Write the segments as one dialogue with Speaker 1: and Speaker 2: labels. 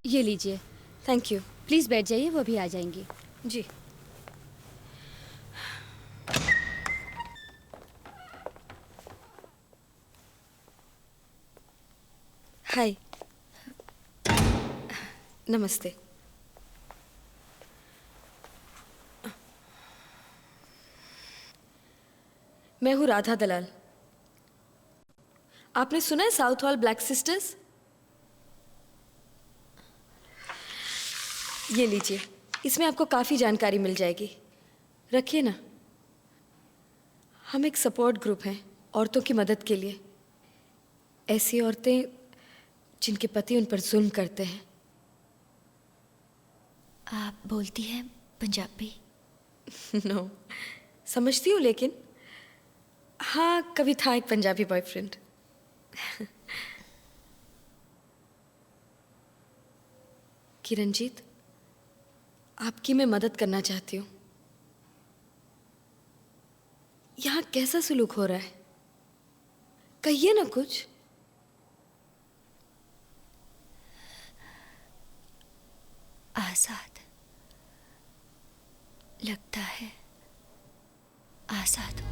Speaker 1: ये लीजिए।
Speaker 2: Thank you.
Speaker 1: Please बैठ जाइए, वो भी आ जाएंगी।
Speaker 2: जी। हाय। नमस्ते। मैं हूँ राधा दलाल। आपने सुना है साउथ हॉल ब्लैक सिस्टर्स? ये लीजिए, इसमें आपको काफ़ी जानकारी मिल जाएगी। रखिए ना। हम एक सपोर्ट ग्रुप हैं औरतों की मदद के लिए। ऐसी औरतें जिनके पति उन पर जुल्म करते हैं।
Speaker 3: आप बोलती हैं पंजाबी?
Speaker 2: नो, समझती हूँ लेकिन हाँ, कभी था एक पंजाबी बॉयफ्रेंड। किरणजीत, आपकी मैं मदद करना चाहती हूँ। यहाँ कैसा सुलूक हो रहा है? कहिए ना कुछ।
Speaker 3: आज़ाद लगता है, आज़ाद हूँ।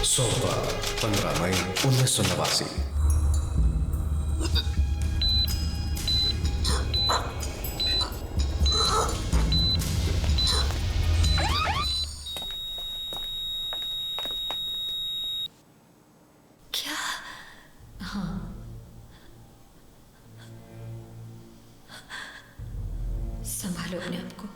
Speaker 4: सोमवार 15 मई 1989।
Speaker 3: क्या?
Speaker 2: संभालो अपने आप को।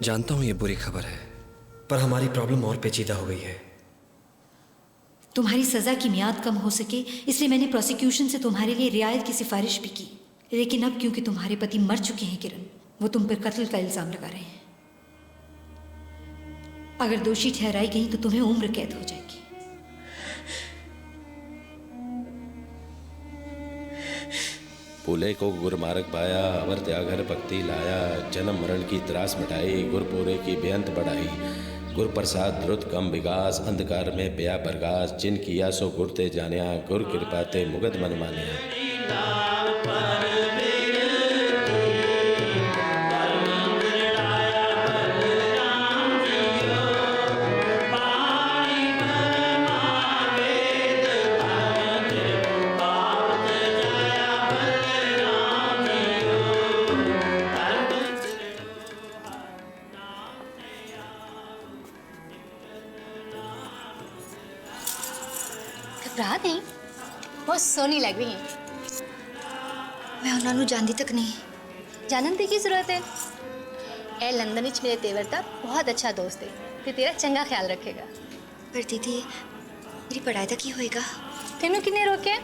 Speaker 4: जानता हूं ये बुरी खबर है, पर हमारी प्रॉब्लम और पेचीदा हो गई है।
Speaker 3: तुम्हारी सजा की मियाद कम हो सके इसलिए मैंने प्रोसिक्यूशन से तुम्हारे लिए रियायत की सिफारिश भी की, लेकिन अब क्योंकि तुम्हारे पति मर चुके हैं किरण, वो तुम पर कत्ल का इल्जाम लगा रहे हैं। अगर दोषी ठहराई गई तो तुम्हें उम्र कैद हो जाएगी।
Speaker 5: पुले को गुरमार्ग पाया, अवर त्यागर भक्ति लाया, जन्म मरण की त्रास मिटाई, गुरपुरे की बेअंत बढ़ाई, गुर प्रसाद द्रुत कम विकास, अंधकार में पया प्रकाश, जिन किया सो गुरते जानिया, गुर कृपा ते मुगद मन मानिया।
Speaker 6: घबरा नहीं, बहुत सोहनी लग रही है।
Speaker 3: मैं उन्होंने जानती तक नहीं।
Speaker 6: जानन दी की जरूरत है। ए लंदन विच मेरे तेवर का बहुत अच्छा दोस्त है, ते तेरा चंगा ख्याल रखेगा।
Speaker 3: पर दीदी, मेरी पढ़ाई तक ही होएगा।
Speaker 6: तेनों किन्ने रोके?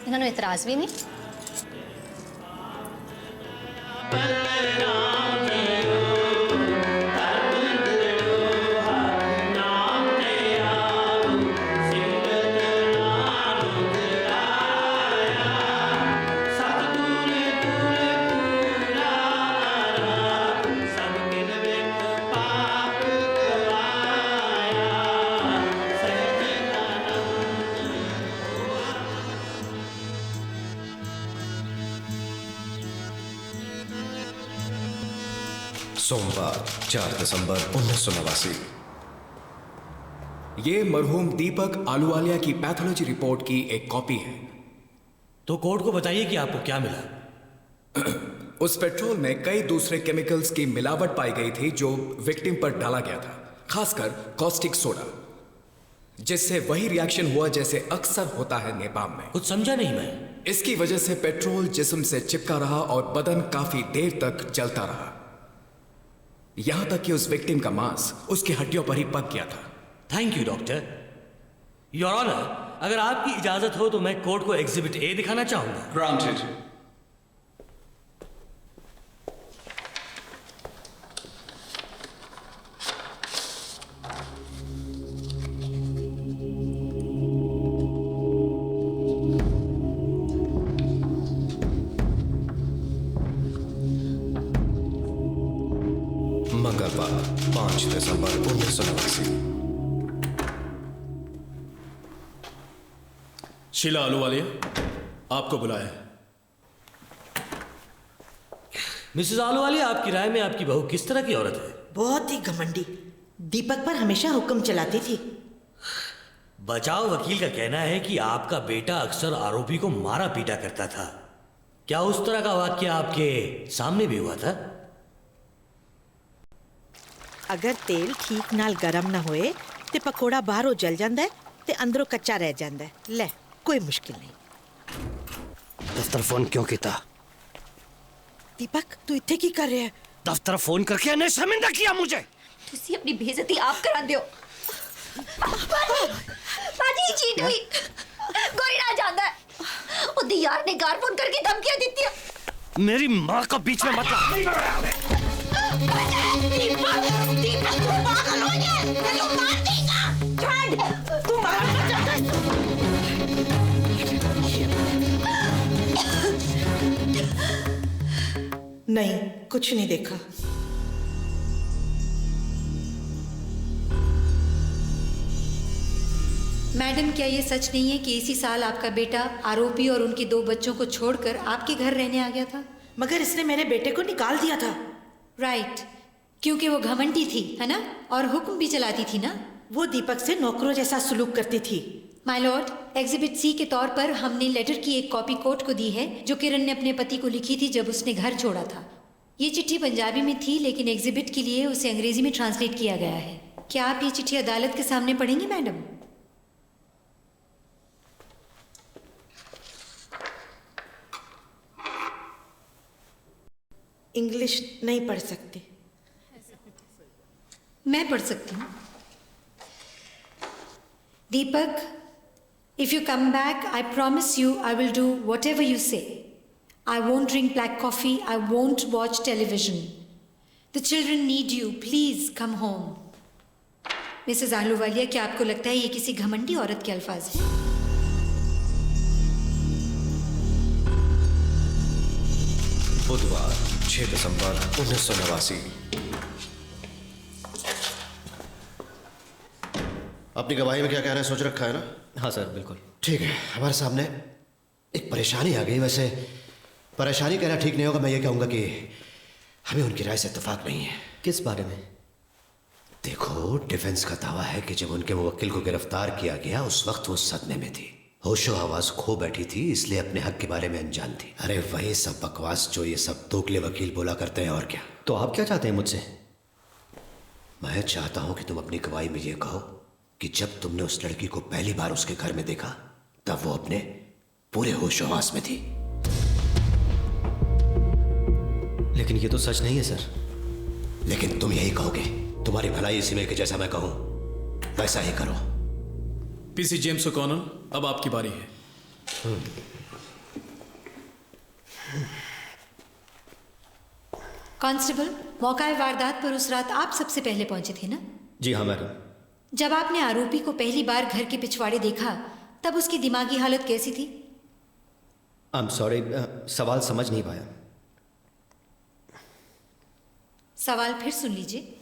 Speaker 6: इन्होंने इतराज भी नहीं।
Speaker 4: सोमवार 4 दिसंबर 1989।
Speaker 7: ये मरहूम दीपक आलूवालिया की पैथोलॉजी रिपोर्ट की एक कॉपी है।
Speaker 8: तो कोर्ट को बताइए कि आपको क्या मिला।
Speaker 7: उस पेट्रोल में कई दूसरे केमिकल्स की मिलावट पाई गई थी जो विक्टिम पर डाला गया था, खासकर कॉस्टिक सोडा, जिससे वही रिएक्शन हुआ जैसे अक्सर होता है नेपाल में।
Speaker 8: कुछ समझा नहीं मैं।
Speaker 7: इसकी वजह से पेट्रोल जिस्म से चिपका रहा और बदन काफी देर तक जलता रहा, यहां तक कि उस विक्टिम का मांस उसकी हड्डियों पर ही पक गया था।
Speaker 8: Thank you doctor. Your honour, अगर आपकी इजाजत हो तो मैं कोर्ट को एग्जिबिट ए दिखाना चाहूंगा।
Speaker 9: ग्रांटेड।
Speaker 4: दिसंबर 1989।
Speaker 9: शीला आलूवालिया, आपको बुलाया है।
Speaker 8: मिसेस आलूवालिया, आपकी राय में आपकी बहू किस तरह की औरत है?
Speaker 10: बहुत ही घमंडी, दीपक पर हमेशा हुक्म चलाती थी।
Speaker 8: बचाव वकील का कहना है कि आपका बेटा अक्सर आरोपी को मारा पीटा करता था। क्या उस तरह का वाक्य आपके सामने भी हुआ था?
Speaker 10: अगर तेल ठीक नाल गरम ना होए ते पकोड़ा बाहरों जल जांदा है ते अंदरों कच्चा रह जांदा है। ले, कोई मुश्किल नहीं।
Speaker 9: दफ्तर फोन क्यों किया?
Speaker 10: दीपक, तू इत्थे की कर रहा है?
Speaker 9: दफ्तर फोन करके इन्हें शर्मिंदा किया मुझे।
Speaker 3: तुसी अपनी बेइज्जती आप करा दियो।
Speaker 6: बाजी चीट हुई, कोई ना जानदा है। ओदी यार ने घर फोन करके धमकियां दी थी।
Speaker 9: मेरी माँ का बीच में मत ला।
Speaker 6: दीपक, दीपक तू पागल हो गया, तेरे को मार देगा। छोड़, तू मारना चाहता है।
Speaker 10: नहीं, कुछ नहीं देखा।
Speaker 3: मैडम, क्या ये सच नहीं है कि इसी साल आपका बेटा आरोपी और उनके 2 बच्चों को छोड़कर आपके घर रहने आ गया था?
Speaker 10: मगर इसने मेरे बेटे को निकाल दिया था।
Speaker 3: राइट, क्योंकि वो घमंडी थी, है ना? और हुक्म भी चलाती थी ना?
Speaker 10: वो दीपक से नौकरों जैसा सलूक करती थी।
Speaker 3: माय लॉर्ड, एग्जिबिट सी के तौर पर हमने लेटर की एक कॉपी कोर्ट को दी है जो किरण ने अपने पति को लिखी थी जब उसने घर छोड़ा था। ये चिट्ठी पंजाबी में थी लेकिन एग्जिबिट के लिए उसे अंग्रेजी में ट्रांसलेट किया गया है। क्या आप ये चिट्ठी अदालत के सामने पढ़ेंगी मैडम?
Speaker 10: इंग्लिश नहीं पढ़ सकती।
Speaker 3: मैं पढ़ सकती हूँ। दीपक, if you come back, I promise you I will do whatever you say. I won't drink black coffee. I won't watch television. The children need you. Please come home. Mrs Ahluwalia, क्या आपको लगता है ये किसी घमंडी औरत के अल्फाज हैं?
Speaker 4: बुधवार 6 दिसंबर 1989।
Speaker 11: अपनी गवाही में क्या कह रहे हैं सोच रखा है ना?
Speaker 4: हाँ सर, बिल्कुल
Speaker 11: ठीक है। हमारे सामने एक परेशानी आ गई। वैसे परेशानी कहना ठीक नहीं होगा, मैं ये कहूँगा कि हमें उनकी राय से इत्तेफाक नहीं है।
Speaker 4: किस बारे में?
Speaker 11: देखो, डिफेंस का दावा है कि जब उनके मुवक्किल को गिरफ्तार किया गया उस वक्त वो सदमे में थी, होशो आवाज खो बैठी थी, इसलिए अपने हक के बारे में अनजान थी। अरे वही सब बकवास जो ये सब दोगले वकील बोला करते हैं, और क्या।
Speaker 4: तो आप क्या चाहते हैं मुझसे?
Speaker 11: मैं चाहता हूं कि तुम अपनी गवाही में ये कहो कि जब तुमने उस लड़की को पहली बार उसके घर में देखा तब वो अपने पूरे होशो आवाज में थी।
Speaker 4: लेकिन ये तो सच नहीं है सर।
Speaker 11: लेकिन तुम यही कहोगे। तुम्हारी भलाई इसी में कि जैसा मैं कहूं वैसा ही करो।
Speaker 9: पीसी जेम्स ओ'कॉनर, अब आपकी बारी है।
Speaker 3: कांस्टेबल, मौका वारदात पर उस रात आप सबसे पहले पहुंचे थे ना?
Speaker 4: जी हाँ मैडम।
Speaker 3: जब आपने आरोपी को पहली बार घर के पिछवाड़े देखा तब उसकी दिमागी हालत कैसी थी?
Speaker 4: आई एम सॉरी, सवाल समझ नहीं पाया।
Speaker 3: सवाल फिर सुन लीजिए।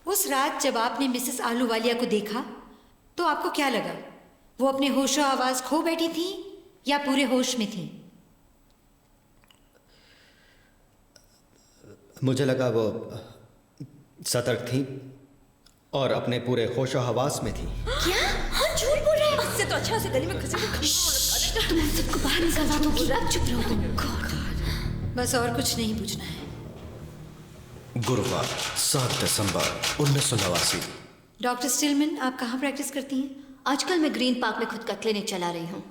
Speaker 3: उस रात जब आपने मिसेस आलूवालिया को देखा तो आपको क्या लगा? वो अपने होशो आवाज खो बैठी थी या पूरे होश में थी?
Speaker 4: मुझे लगा वो सतर्क थी और अपने पूरे होशो हवास में थी।
Speaker 2: क्या? हाँ, झूठ बोल रहे हैं। इससे तो अच्छा से गली में घुसे
Speaker 3: तुम उन सबको बाहर निकलवा दोगी? चुप रहो तुम। बस और कुछ नहीं पूछना है।
Speaker 4: गुरुवार 7 दिसंबर 1989।
Speaker 3: डॉक्टर स्टिलमैन, आप कहाँ प्रैक्टिस करती हैं?
Speaker 1: आजकल मैं ग्रीन पार्क में खुद का क्लिनिक चला रही हूँ।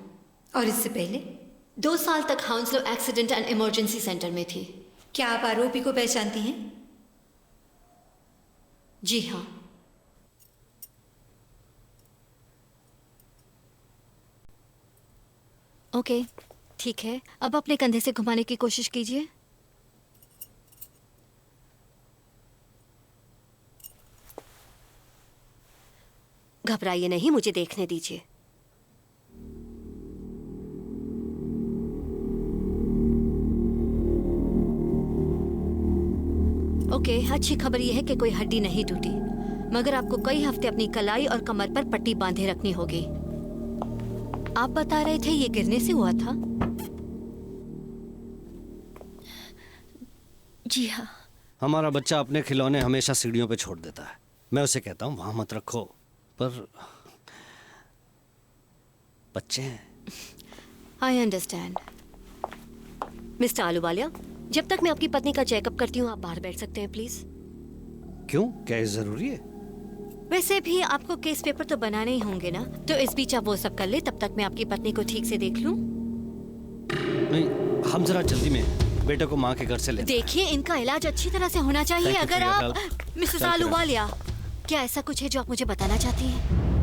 Speaker 3: और इससे पहले?
Speaker 1: 2 साल तक हाउंसलो एक्सीडेंट एंड इमरजेंसी सेंटर में थी।
Speaker 3: क्या आप आरोपी को पहचानती हैं?
Speaker 1: जी हाँ। ओके, ठीक है। अब अपने कंधे से घुमाने की कोशिश कीजिए। घबराइए नहीं, मुझे देखने दीजिए। ओके, अच्छी खबर यह है कि कोई हड्डी नहीं टूटी, मगर आपको कई हफ्ते अपनी कलाई और कमर पर पट्टी बांधे रखनी होगी। आप बता रहे थे ये गिरने से हुआ था?
Speaker 12: जी हाँ।
Speaker 13: हमारा बच्चा अपने खिलौने हमेशा सीढ़ियों पे छोड़ देता है। मैं उसे कहता हूँ वहां मत रखो, पर बच्चे हैं।
Speaker 1: I understand. मिस्टर आलूवालिया, जब तक मैं आपकी पत्नी का चेकअप करती हूँ आप बाहर बैठ सकते हैं प्लीज।
Speaker 13: क्यों, क्या ये जरूरी है?
Speaker 1: वैसे भी आपको केस पेपर तो बनाने ही होंगे ना, तो इस बीच आप वो सब कर ले, तब तक मैं आपकी पत्नी को ठीक से देख लूं।
Speaker 13: नहीं, हम जरा जल्दी में बेटे को माँ के घर से ले।
Speaker 1: देखिए, इनका इलाज अच्छी तरह से होना चाहिए। अगर आप मिसेस आलूवालिया, क्या ऐसा कुछ है जो आप मुझे बताना चाहती हैं?